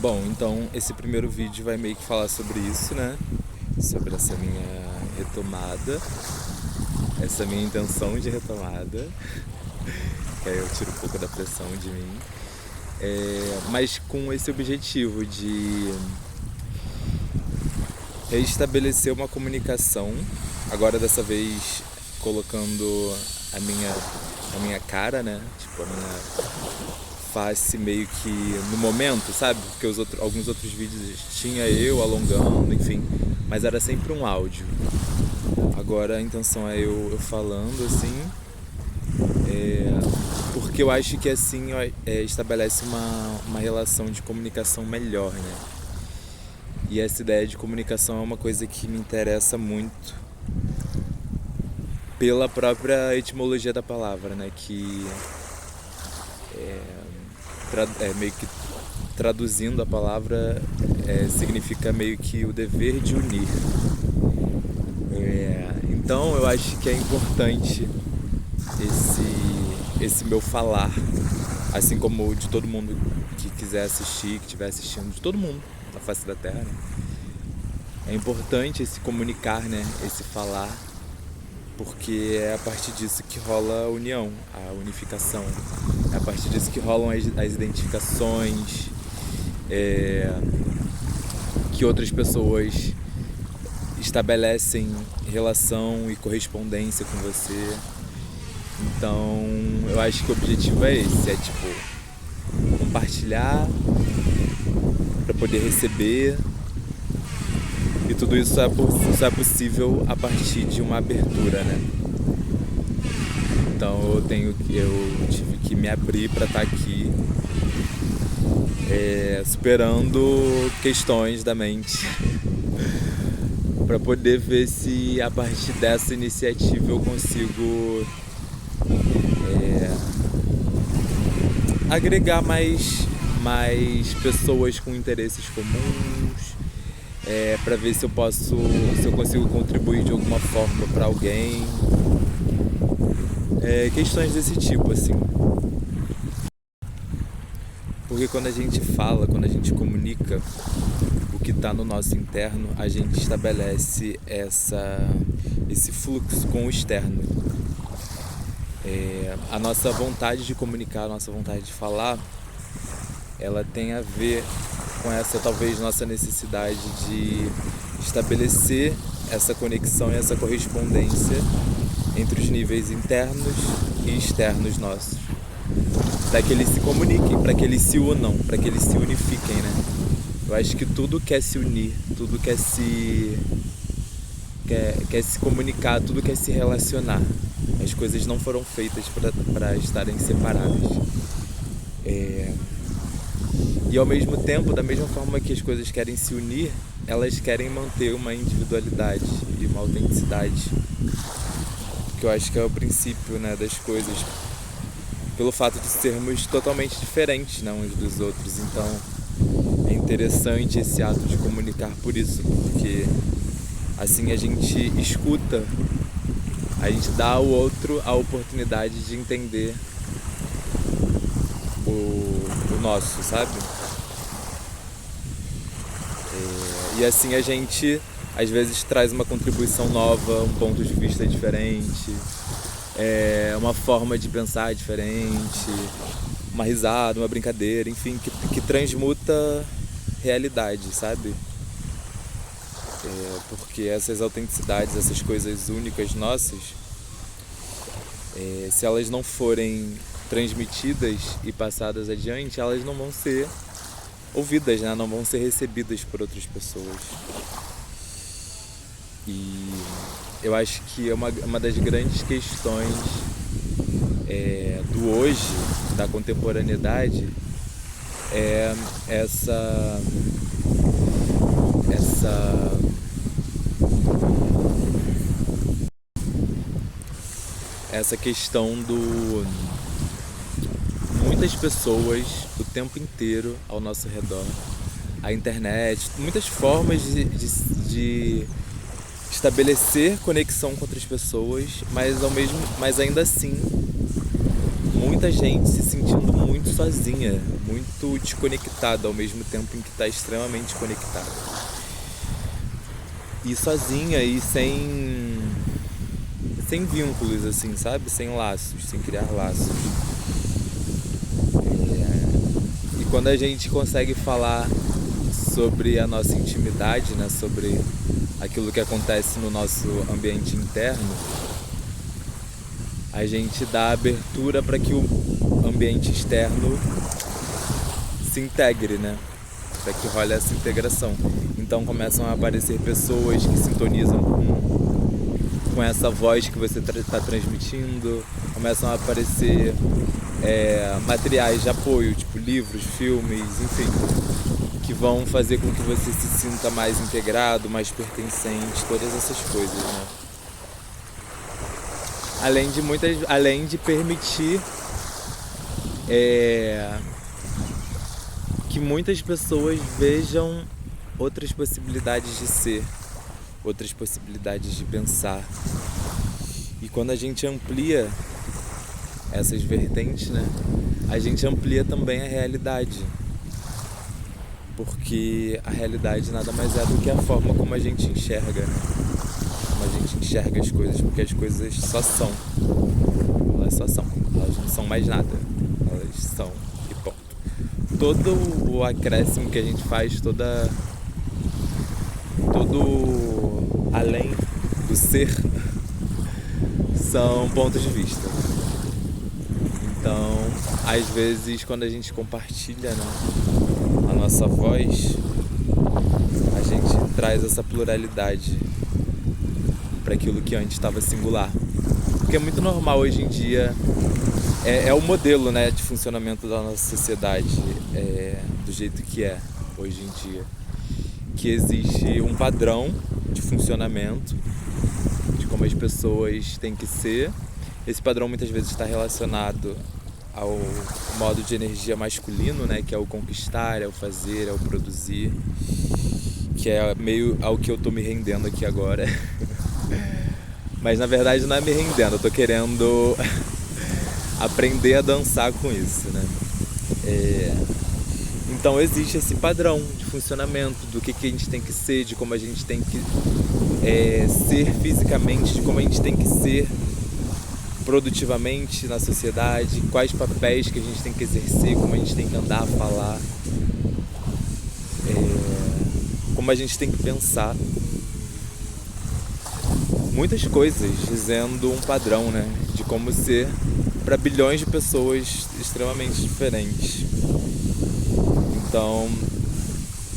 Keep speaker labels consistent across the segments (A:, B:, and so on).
A: Bom, então esse primeiro vídeo vai meio que falar sobre isso, né? Sobre essa minha retomada, essa minha intenção de retomada, que aí eu tiro um pouco da pressão de mim. Mas com esse objetivo de restabelecer uma comunicação, agora dessa vez colocando a minha cara, né? Tipo, a minha face meio que no momento, sabe? Porque alguns outros vídeos tinha eu alongando, enfim, mas era sempre um áudio. Agora a intenção é eu falando assim, porque eu acho que assim estabelece uma relação de comunicação melhor, né? E essa ideia de comunicação é uma coisa que me interessa muito pela própria etimologia da palavra, né? Que meio que traduzindo a palavra significa meio que o dever de unir. Então eu acho que é importante esse meu falar, assim como de todo mundo que quiser assistir, que estiver assistindo, de todo mundo na face da Terra, né? É importante esse comunicar, né? Esse falar, porque é a partir disso que rola a união, a unificação. É a partir disso que rolam as identificações, que outras pessoas estabelecem relação e correspondência com você. Então, eu acho que o objetivo é esse, é tipo compartilhar para poder receber. E tudo isso só é possível a partir de uma abertura, né? Então eu tive que me abrir para estar aqui, superando questões da mente, para poder ver se a partir dessa iniciativa eu consigo agregar mais pessoas com interesses comuns, para ver se eu consigo contribuir de alguma forma para alguém. Questões desse tipo, assim. Porque quando a gente fala, quando a gente comunica o que está no nosso interno, a gente estabelece esse fluxo com o externo. A nossa vontade de comunicar, a nossa vontade de falar, ela tem a ver com essa talvez nossa necessidade de estabelecer essa conexão e essa correspondência entre os níveis internos e externos nossos, para que eles se comuniquem, para que eles se unam, para que eles se unifiquem, né? Eu acho que tudo quer se unir, tudo quer se comunicar, tudo quer se relacionar. As coisas não foram feitas para estarem separadas. E ao mesmo tempo, da mesma forma que as coisas querem se unir, elas querem manter uma individualidade e uma autenticidade, que eu acho que é o princípio, né, das coisas, pelo fato de sermos totalmente diferentes, né, uns dos outros. Então é interessante esse ato de comunicar por isso, porque assim a gente escuta, a gente dá ao outro a oportunidade de entender o nosso, sabe? E assim a gente às vezes traz uma contribuição nova, um ponto de vista diferente, uma forma de pensar diferente, uma risada, uma brincadeira, enfim, que transmuta realidade, sabe? Porque essas autenticidades, essas coisas únicas nossas, se elas não forem transmitidas e passadas adiante, elas não vão ser ouvidas, né? Não vão ser recebidas por outras pessoas. E eu acho que é uma das grandes questões do hoje, da contemporaneidade, é essa questão do muitas pessoas o tempo inteiro ao nosso redor, a internet, muitas formas de estabelecer conexão com outras pessoas, mas ainda assim muita gente se sentindo muito sozinha, muito desconectada ao mesmo tempo em que está extremamente conectada. E sozinha e sem vínculos, assim, sabe? Sem laços, sem criar laços. E quando a gente consegue falar sobre a nossa intimidade, né? Sobre aquilo que acontece no nosso ambiente interno, a gente dá abertura para que o ambiente externo se integre, né? Para que role essa integração. Então começam a aparecer pessoas que sintonizam com essa voz que você está transmitindo, começam a aparecer materiais de apoio, tipo livros, filmes, enfim, que vão fazer com que você se sinta mais integrado, mais pertencente, todas essas coisas, né? Além de permitir que muitas pessoas vejam outras possibilidades de ser, outras possibilidades de pensar. E quando a gente amplia essas vertentes, né, a gente amplia também a realidade. Porque a realidade nada mais é do que a forma como a gente enxerga, né? Como a gente enxerga as coisas, porque as coisas só são. Elas só são. Elas não são mais nada. Elas são. E ponto. Todo o acréscimo que a gente faz, todo além do ser, são pontos de vista. Então, às vezes, quando a gente compartilha, né, a nossa voz, a gente traz essa pluralidade para aquilo que antes estava singular. Porque é muito normal hoje em dia, é o modelo, né, de funcionamento da nossa sociedade, do jeito que é hoje em dia, que existe um padrão de funcionamento, de como as pessoas têm que ser. Esse padrão muitas vezes está relacionado ao modo de energia masculino, né, que é o conquistar, é o fazer, é o produzir, que é meio ao que eu tô me rendendo aqui agora. Mas na verdade não é me rendendo, eu tô querendo aprender a dançar com isso, né? Então existe esse padrão de funcionamento do que a gente tem que ser, de como a gente tem que ser fisicamente, de como a gente tem que ser produtivamente na sociedade, quais papéis que a gente tem que exercer, como a gente tem que andar, falar, como a gente tem que pensar. Muitas coisas dizendo um padrão, né, de como ser para bilhões de pessoas extremamente diferentes. Então,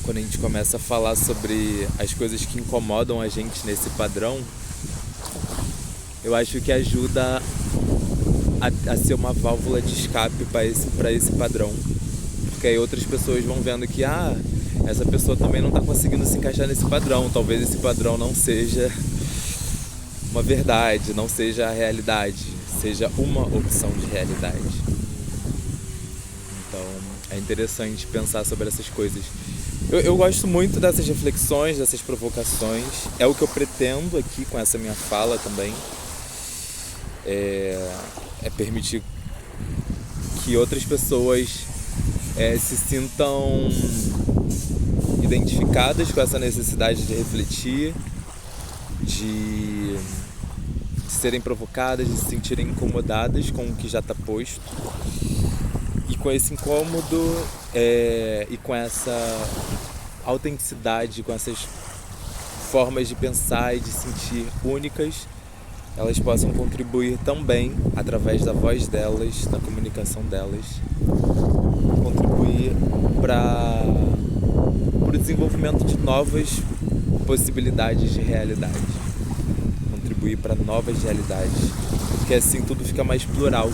A: quando a gente começa a falar sobre as coisas que incomodam a gente nesse padrão, eu acho que ajuda a ser uma válvula de escape para esse padrão. Porque aí outras pessoas vão vendo que essa pessoa também não está conseguindo se encaixar nesse padrão. Talvez esse padrão não seja uma verdade, não seja a realidade, seja uma opção de realidade. Então é interessante pensar sobre essas coisas. Eu gosto muito dessas reflexões, dessas provocações. É o que eu pretendo aqui com essa minha fala também. É permitir que outras pessoas se sintam identificadas com essa necessidade de refletir, de serem provocadas, de se sentirem incomodadas com o que já está posto. E com esse incômodo e com essa autenticidade, com essas formas de pensar e de sentir únicas, elas possam contribuir também, através da voz delas, da comunicação delas, contribuir para o desenvolvimento de novas possibilidades de realidade, contribuir para novas realidades, porque assim tudo fica mais plural.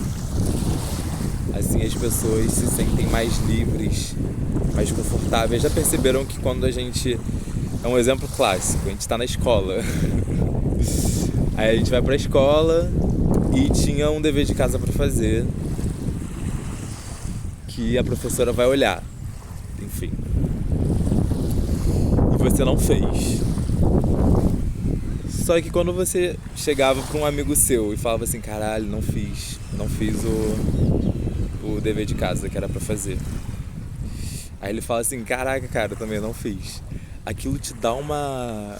A: Assim as pessoas se sentem mais livres, mais confortáveis. Já perceberam que quando a gente... É um exemplo clássico, a gente está na escola. Aí a gente vai pra escola e tinha um dever de casa pra fazer, que a professora vai olhar, enfim. E você não fez. Só que quando você chegava pra um amigo seu e falava assim, caralho, não fiz o dever de casa que era pra fazer. Aí ele fala assim, caraca, cara, eu também não fiz. Aquilo te dá uma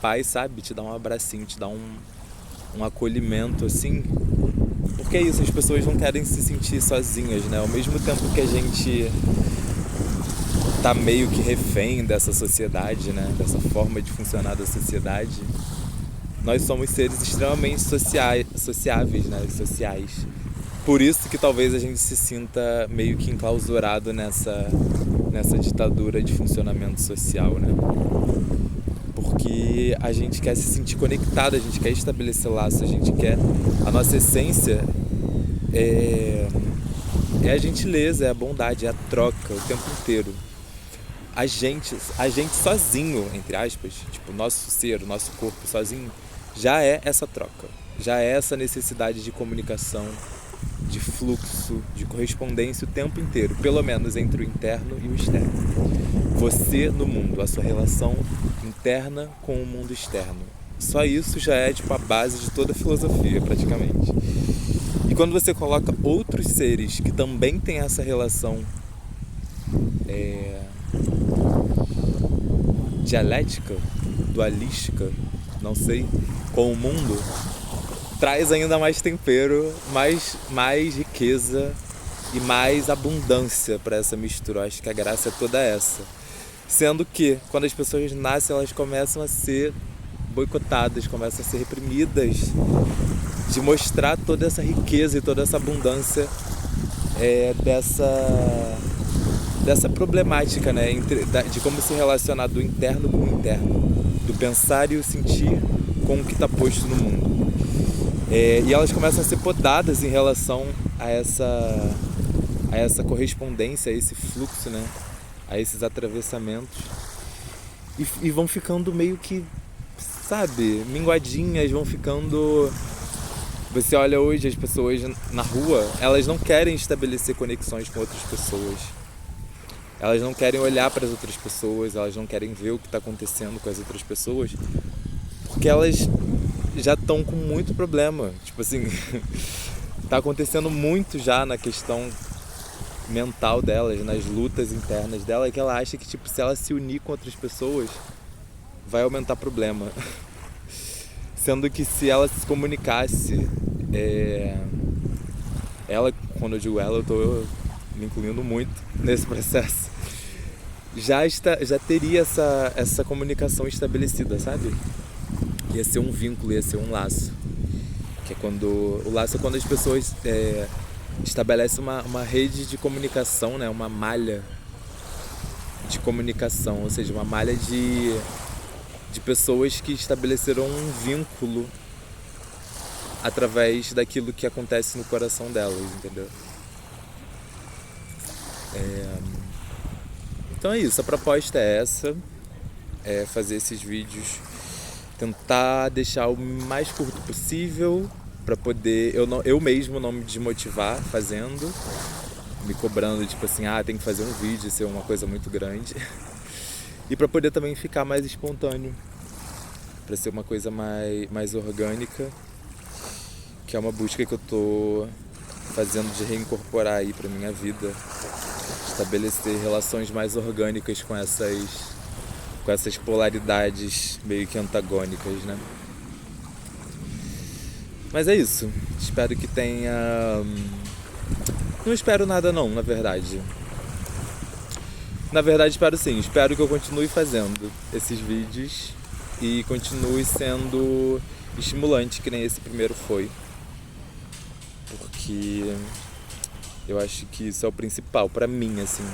A: paz, sabe? Te dá um abracinho, te dá um acolhimento, assim. Porque é isso, as pessoas não querem se sentir sozinhas, né? Ao mesmo tempo que a gente tá meio que refém dessa sociedade, né? Dessa forma de funcionar da sociedade, nós somos seres extremamente sociáveis, né? Sociais. Por isso que talvez a gente se sinta meio que enclausurado nessa ditadura de funcionamento social, né? Porque a gente quer se sentir conectado, a gente quer estabelecer laços, a gente quer... A nossa essência é a gentileza, é a bondade, é a troca o tempo inteiro. A gente sozinho, entre aspas, tipo, o nosso ser, o nosso corpo sozinho, já é essa troca, já é essa necessidade de comunicação, de fluxo, de correspondência o tempo inteiro, pelo menos entre o interno e o externo. Você no mundo, a sua relação interna com o mundo externo. Só isso já é tipo a base de toda a filosofia, praticamente. E quando você coloca outros seres que também têm essa relação dialética, dualística, não sei, com o mundo, traz ainda mais tempero, mais riqueza e mais abundância para essa mistura. Eu acho que a graça é toda essa. Sendo que, quando as pessoas nascem, elas começam a ser boicotadas, começam a ser reprimidas, de mostrar toda essa riqueza e toda essa abundância dessa problemática, né, de como se relacionar do interno com o interno, do pensar e o sentir com o que está posto no mundo. E elas começam a ser podadas em relação a essa correspondência, a esse fluxo, né, a esses atravessamentos, e vão ficando meio que, sabe, minguadinhas, vão ficando... Você olha hoje as pessoas na rua, elas não querem estabelecer conexões com outras pessoas. Elas não querem olhar para as outras pessoas, elas não querem ver o que está acontecendo com as outras pessoas, porque elas já estão com muito problema. Tipo assim, está acontecendo muito já na questão mental delas, nas lutas internas dela, que ela acha que tipo, se ela se unir com outras pessoas, vai aumentar problema. Sendo que se ela se comunicasse, ela, quando eu digo ela, eu tô me incluindo muito nesse processo, já teria essa comunicação estabelecida, sabe? Ia ser um vínculo, ia ser um laço. Que é o laço é quando as pessoas estabelecem uma rede de comunicação, né? Uma malha de comunicação, ou seja, uma malha de pessoas que estabeleceram um vínculo através daquilo que acontece no coração delas, entendeu? Então é isso, a proposta é essa, fazer esses vídeos, tentar deixar o mais curto possível para poder eu mesmo não me desmotivar fazendo, me cobrando tipo assim, tem que fazer um vídeo, ser uma coisa muito grande. E para poder também ficar mais espontâneo, para ser uma coisa mais orgânica, que é uma busca que eu tô fazendo de reincorporar aí para minha vida, estabelecer relações mais orgânicas com essas polaridades meio que antagônicas, né? Mas é isso, espero que tenha... Não espero nada não, na verdade. Na verdade espero sim, espero que eu continue fazendo esses vídeos e continue sendo estimulante, que nem esse primeiro foi. Porque eu acho que isso é o principal pra mim, assim.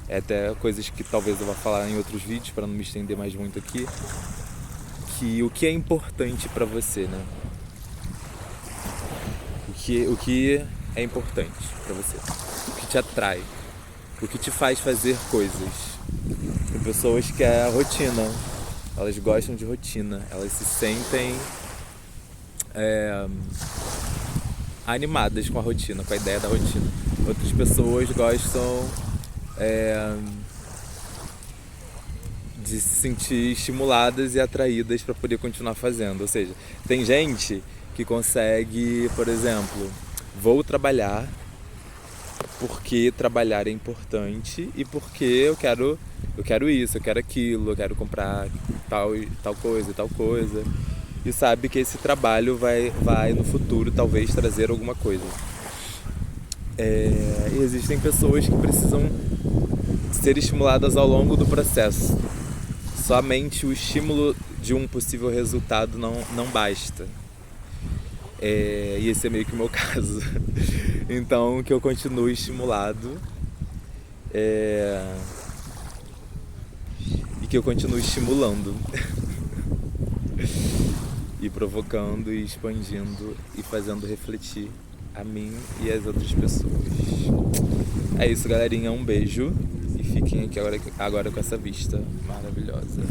A: É até coisas que talvez eu vá falar em outros vídeos, pra não me estender mais muito aqui. Que o que é importante pra você, né? O que é importante pra você? O que te atrai? O que te faz fazer coisas? Tem pessoas que é a rotina. Elas gostam de rotina. Elas se sentem animadas com a rotina, com a ideia da rotina. Outras pessoas gostam de se sentir estimuladas e atraídas para poder continuar fazendo. Ou seja, tem gente que consegue, por exemplo, vou trabalhar porque trabalhar é importante e porque eu quero isso, eu quero aquilo, eu quero comprar tal coisa. E sabe que esse trabalho vai no futuro talvez trazer alguma coisa. E existem pessoas que precisam ser estimuladas ao longo do processo. Somente o estímulo de um possível resultado não basta. E esse é meio que o meu caso. Então, que eu continue estimulado e que eu continue estimulando e provocando e expandindo e fazendo refletir a mim e as outras pessoas. É isso, galerinha, um beijo e fiquem aqui agora com essa vista maravilhosa.